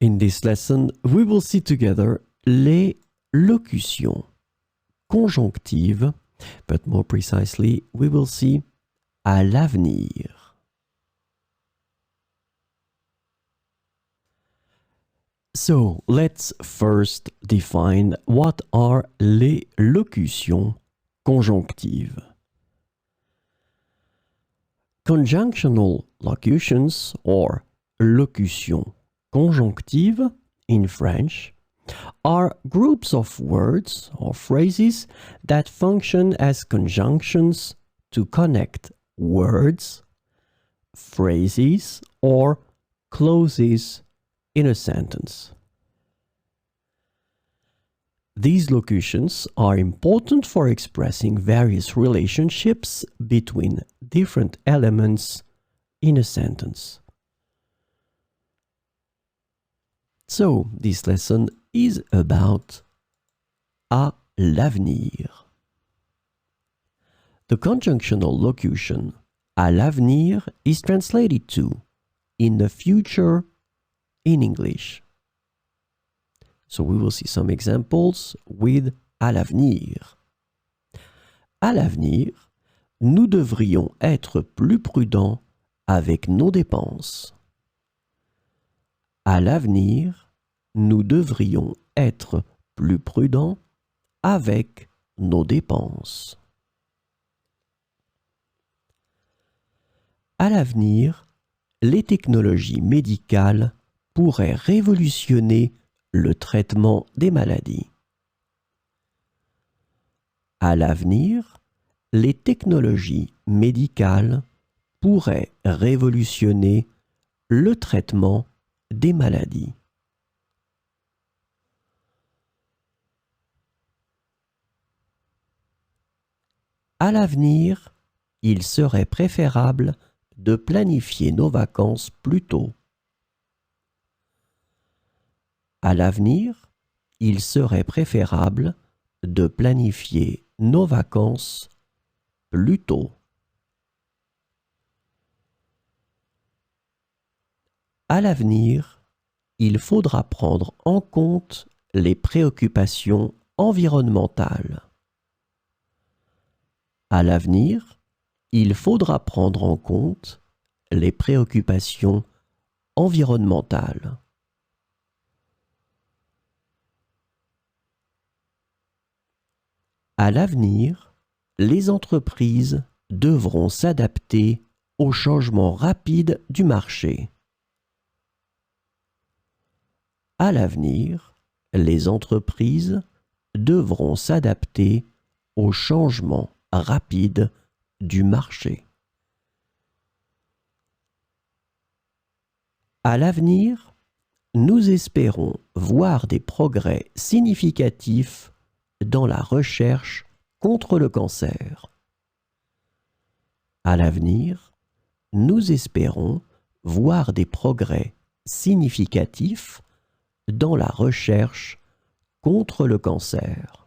In this lesson, we will see together les locutions conjonctives, but more precisely, we will see à l'avenir. So, let's first define what are les locutions conjonctives. Conjunctional locutions, or locutions conjonctives in French, are groups of words or phrases that function as conjunctions to connect words, phrases, or clauses in a sentence. These locutions are important for expressing various relationships between different elements in a sentence. So, this lesson is about à l'avenir. The conjunctional locution à l'avenir is translated to in the future in English. So we will see some examples with à l'avenir. À l'avenir, nous devrions être plus prudents avec nos dépenses. À l'avenir, nous devrions être plus prudents avec nos dépenses. À l'avenir, les technologies médicales pourraient révolutionner le traitement des maladies. À l'avenir, les technologies médicales pourraient révolutionner le traitement des maladies. À l'avenir, il serait préférable de planifier nos vacances plus tôt. À l'avenir, il serait préférable de planifier nos vacances plus tôt. À l'avenir, il faudra prendre en compte les préoccupations environnementales. À l'avenir, il faudra prendre en compte les préoccupations environnementales. À l'avenir, les entreprises devront s'adapter aux changements rapides du marché. À l'avenir, les entreprises devront s'adapter aux changements rapides du marché. À l'avenir, nous espérons voir des progrès significatifs dans la recherche contre le cancer. À l'avenir, nous espérons voir des progrès significatifs dans la recherche contre le cancer.